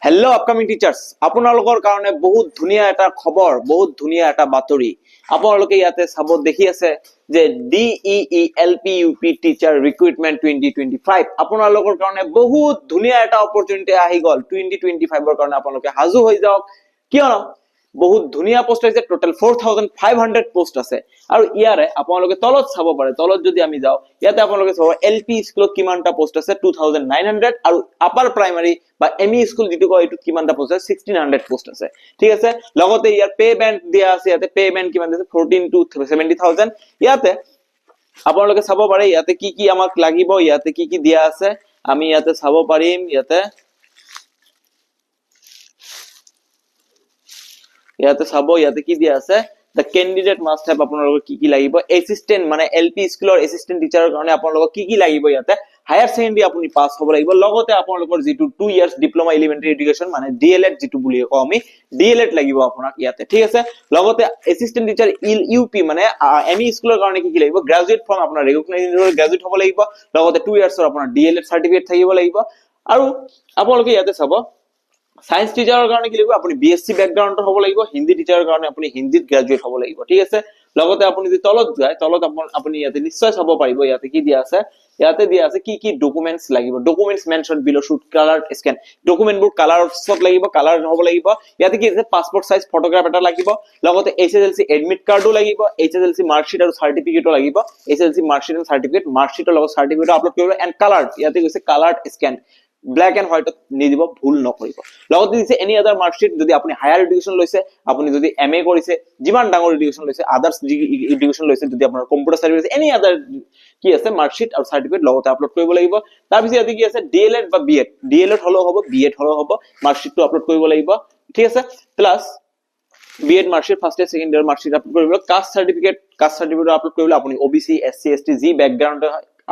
Hello' upcoming teachers, আপোনালোকৰ কাৰণে বহুত ধুনীয়া এটা খবৰ, বহুত ধুনীয়া এটা বাতৰি। আপোনালোকে ইয়াতে চাব দেখি আছে যে DEELP টিচাৰ ৰিক্ৰুটমেণ্ট 2025 আপোনালোকৰ কাৰণে বহুত ধুনীয়া এটা অপৰচুনিটি আহি গ'ল। 2025ৰ কাৰণে আপোনালোকে সাজু হৈ যাওক, কিয়নো বহুত ধুনীয়া পোষ্ট আছে। টোটাল 4500 পোষ্ট আছে আৰু ইয়াৰে আপোনালোকে তলত চাব পাৰে। তলত যদি আমি যাওঁ, ইয়াতে আপোনালোকে চাব এলপি স্কুলত কিমানটা পোষ্ট আছে 2900 আৰু আপাৰ প্ৰাইমাৰী বা এমই স্কুল যেটো কয় এটো কিমানটা পোষ্ট আছে 1600 পোষ্ট আছে। ঠিক আছে, লগতে ইয়াৰ পে বেন্ড দিয়া আছে। ইয়াতে পে বেন্ড কিমান আছে 14 to 70000। ইয়াতে আপোনালোকে চাব পাৰে ইয়াতে কি কি আমাক লাগিব, ইয়াতে কি কি দিয়া আছে আমি ইয়াতে চাব পাৰিম। ইয়াতে চাব ইয়াতে কি দিয়া আছে, the candidate must have আপোনালোকৰ কি কি লাগিব, এসিস্ট্যান্ট মানে এলপি স্কুলৰ এসিস্ট্যান্ট টিচাৰৰ কাৰণে আপোনালোকক কি কি লাগিব। ইয়াতে হায়াৰ সেকেন্ডাৰী আপুনি পাস হ'ব লাগিব, লগতে আপোনালোকৰ যেটো 2 ইয়াৰ্স ডিপ্লোমা এলিমেন্টাৰী এডুকেশন মানে ডিএলএড যেটো বুলি কওঁ আমি, ডিএলএড লাগিব আপোনাক ইয়াতে। ঠিক আছে, লগতে এসিস্ট্যান্ট টিচাৰ ইউপি মানে এমই স্কুলৰ কাৰণে কি কি লাগিব, গ্ৰেজুৱেট ফ্ৰম আপোনাৰ ৰেকগনাইজড গ্ৰেজুৱেট হ'ব লাগিব, লগতে 2 ইয়াৰ্সৰ আপোনাৰ ডিএলএড সাৰ্টিফিকেট থাকিব লাগিব। আৰু আপোনালোকে ইয়াতে চাব সায়েন্স টিচাৰৰ কাৰণে কি লাগিব, আপুনি বিএসসি ব্যাকগ্ৰাউণ্ডৰ হ'ব লাগিব, হিন্দী টিচাৰৰ কাৰণে আপুনি হিন্দীত গ্ৰেজুৱেট হ'ব লাগিব। ঠিক আছে, লগতে আপুনি যদি তলত যায়, তলত আপুনি ইয়াতে নিশ্চয় চাব পাৰিব ইয়াতে কি দিয়া আছে। ইয়াতে দিয়া আছে কি কি ডকুমেন্টস লাগিব। ডকুমেন্টস মেনশন বিলো শুড কালার স্ক্যান, ডকুমেন্টবোৰ কালাৰত লাগিব, কালাৰ হ'ব লাগিব। ইয়াতে কি আছে পাসপোৰ্ট সাইজ ফটোগ্ৰাফ এটা লাগিব, লগতে এইচএসএলসি এডমিট কাৰ্ডো লাগিব, এইচএসএলসি মাৰ্কশিট আৰু সাৰ্টিফিকেটও লাগিব। এইচএসএলসি মাৰ্কশিট আৰু সাৰ্টিফিকেট, মাৰ্কশিটৰ লগত সাৰ্টিফিকেট আপলোড কৰিব এন্ড কালাৰ। ইয়াতে কৈছে colour scan, black and white নিদিব, ভুল নকৰিব। লগতে দিছে এনি আদাৰ মাৰ্কশিট, যদি আপুনি হায়াৰ এডুকেশন লৈছে, আপুনি যদি এমএ কৰিছে, যিমান ডাঙৰ এডুকেশন লৈছে, আদাৰ্স এডুকেশন লৈছে, যদি আপোনাৰ কম্পিউটাৰ সাৰ্টিফিকেট এনি আদাৰ কি আছে মাৰ্কশিট আৰু সাৰ্টিফিকেট লগতে আপলোড কৰিব লাগিব। তাৰ পিছত ইয়াতে কি আছে ডিএলএড বা বিএড, ডিএলএড হলো হ'ব, বিএড হলো হ'ব, মাৰ্কশিটটো আপলোড কৰিব লাগিব। ঠিক আছে, plus BEd marksheet first year second year marksheet upload কৰিব। কাষ্ট সাৰ্টিফিকেট আপলোড কৰিবলৈ আপুনি ওবিসি এসসি এসটি জি ব্যাকগ্ৰাউণ্ড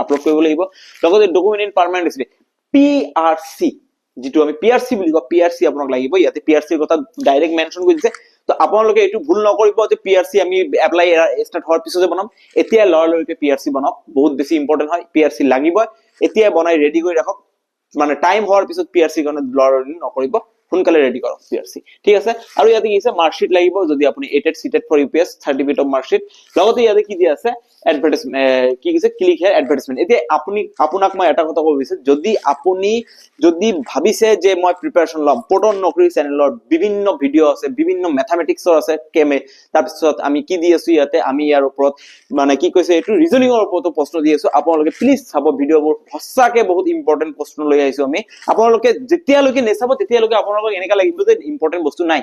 আপলোড কৰিব লাগিব। লগতে document in permanent resident PRC, যেটো আমি পিআৰসি বুলি কওঁ, পিআৰসি আপোনাক লাগিব। ইয়াতে পিআৰসি কথা ডাইৰেক্ট মেনশন কৰি দিছে, তো আপোনালোকে এটো ভুল নকৰিব যে পিআৰসি আমি এপ্লাই স্টাৰ্ট হোৱাৰ পিছতে বনাম। এতিয়া লৰলৈকে পিআৰসি বনাওক, বহুত বেছি ইম্পৰ্টেন্ট হয়, পিআৰসি লাগিব। এতিয়া বনাই ৰেডি কৰি ৰাখক, মানে টাইম হোৱাৰ পিছত পিআৰসি কাৰণে লৰলি নকৰিব, সোনকালে ৰেডি কৰক পিআৰসি। ঠিক আছে, আৰু ইয়াতে কি আছে মাৰ্কশিট লাগিব, যদি আপুনি attested for UPS certificate of marksheet. লগতে ইয়াতে কি দিয়া আছে এডভাৰটাইজমেন্ট, কি কৈছে ক্লিক হিয়াৰ এডভাৰটাইজমেন্ট। এতিয়া আপোনাক মই এটা কথা ক'ব বিচাৰিছো, যদি ভাবিছে যে মই প্ৰিপাৰেচন ল'ম, পটন নকৰি চেনেলৰ বিভিন্ন ভিডিঅ আছে, বিভিন্ন ম্যাথমেটিক্সৰ আছে, তাৰপিছত আমি কি দি আছো ইয়াতে, আমি ইয়াৰ ওপৰত মানে কি কৈছে এইটো ৰিজনিংৰ ওপৰতো প্ৰশ্ন দি আছো। আপোনালোকে প্লিজ চাব ভিডিঅবোৰ, সঁচাকে বহুত ইম্পৰ্টেন্ট প্ৰশ্ন লৈ আহিছো আমি। আপোনালোকে যেতিয়ালৈকে নেচাব তেতিয়ালৈকে আপোনালোকক এনেকা লাগিব যে ইম্পৰ্টেন্ট বস্তু নাই।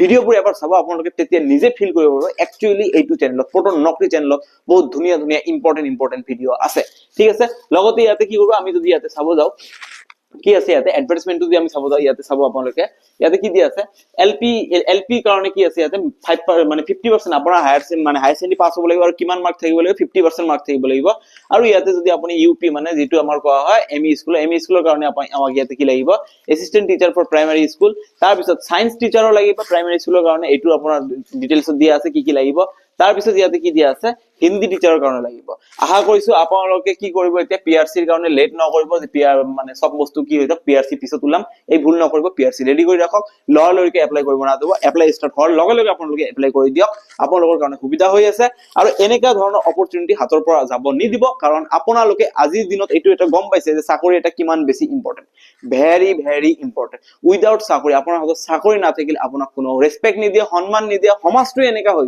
ভিডিঅবোৰ এবাৰ চাব, আপোনালোকে তেতিয়া নিজে ফিল কৰিব পাৰিব একচুয়ালি এইটো চেনেলত, পটন নকৰি চেনেলত বহুত ধুনীয়া ধুনীয়া ইম্পৰ্টেন্ট ভিডিঅ আছে। ঠিক আছে, লগতে ইয়াতে কি কৰিব, আমি যদি ইয়াতে চাব যাওঁ কি আছে ইয়াতে এডভাৰটাইজমেন্টটো যদি আমি চাব যাওঁ, ইয়াতে চাব আপোনালোকে ইয়াতে কি দিয়া আছে এলপি কাৰণে কি আছে ইয়াতে 5 মানে 50% আপোনাৰ হায়াৰ সেকেন্ডাৰী পাস হ'ব লাগিব, আৰু কিমান মাৰ্ক থাকিব লাগিব 50% মাৰ্ক থাকিব লাগিব। আৰু ইয়াতে যদি আপুনি ইউপি মানে যেটো আমাৰ কোৱা হয় এমই স্কুলৰ কাৰণে আমাক ইয়াতে কি লাগিব assistant teacher for primary school. তাৰ পিছত সায়েন্স টিচাৰৰ লাগিব প্ৰাইমাৰী স্কুলৰ কাৰণে, এইটো আপোনাৰ ডিটেইলছত দিয়া আছে কি কি লাগিব। তাৰ পিছত ইয়াতে কি দিয়া আছে হিন্দী টিচাৰৰ কাৰণে লাগিব। আশা কৰিছো আপোনালোকে কি কৰিব, এতিয়া পিআৰসিৰ কাৰণে লেট নকৰিব, যে মানে সব বস্তু কি হৈ যাব পিআৰসি পিছত ওলাম, এই ভুল নকৰিব। পিআৰসি ৰেডি কৰি ৰাখক, লৰলৈকে এপ্লাই কৰিব নাদিব, এপ্লাই ষ্টাৰ্ট হোৱাৰ লগে লগে আপোনালোকে এপ্লাই কৰি দিয়ক, আপোনালোকৰ কাৰণে সুবিধা হৈ আছে। আৰু এনেকা ধৰণৰ অপৰচুনিটি হাতৰ পৰা যাব নিদিব, কাৰণ আপোনালোকে আজিৰ দিনত এইটো এটা গম পাইছে যে চাকৰি এটা কিমান বেছি important, very very important. Without চাকৰি, আপোনাৰ হাতত চাকৰি নাথাকিলে আপোনাক কোনো ৰেসপেক্ট নিদিয়ে, সন্মান নিদিয়ে, সমাজটো এনেকা হৈ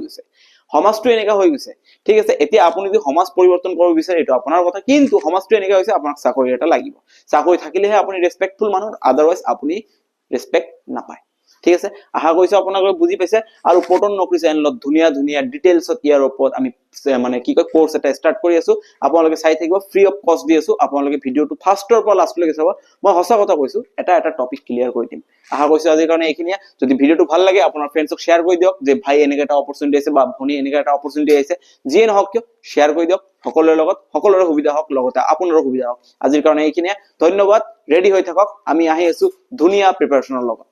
গৈছে। ঠিক আছে, এতিয়া আপুনি যদি সমাজ পৰিৱৰ্তন কৰিব বিচাৰে এইটো আপোনাৰ কথা, কিন্তু সমাজটো এনেকা হৈছে আপোনাক চাকৰি এটা লাগিব। চাকৰি থাকিলেহে আপুনি ৰেসপেক্টফুল মানুহ, আদাৰৱাইজ আপুনি ৰেসপেক্ট নাপায়। ঠিক আছে, আশা কৰিছো আপোনালোকে বুজি পাইছে। আৰু পটন নকৰি চেনেলত ধুনীয়া ধুনীয়া ডিটেইলছত ইয়াৰ ওপৰত আমি মানে কি কয় কোৰ্স এটা ষ্টাৰ্ট কৰি আছো। আপোনালোকে চাই থাকিব, ফ্ৰী অফ কষ্ট দি আছো। আপোনালোকে ভিডিঅটো ফাৰ্ষ্টৰ পৰা লাষ্টলৈকে চাব। মই সঁচা কথা কৈছো, এটা টপিক ক্লিয়াৰ কৰি দিম। আশা কৰিছো আজিৰ কাৰণে এইখিনিয়ে। যদি ভিডিঅটো ভাল লাগে আপোনাৰ ফ্ৰেণ্ডছক শ্বেয়াৰ কৰি দিয়ক, যে ভাই এনেকা এটা অপৰচুনিটি আছে বা ভনী এনেকা এটা অপৰচুনিটি আছে, যিয়ে নহওক কিয় শ্বেয়াৰ কৰি দিয়ক সকলোৰে লগত, সকলোৰে সুবিধা হওক, লগতে আপোনাৰো সুবিধা হওক। আজিৰ কাৰণে এইখিনিয়ে, ধন্যবাদ। ৰেডি হৈ থাকক, আমি আহি আছো ধুনীয়া প্ৰিপাৰেচনৰ লগত।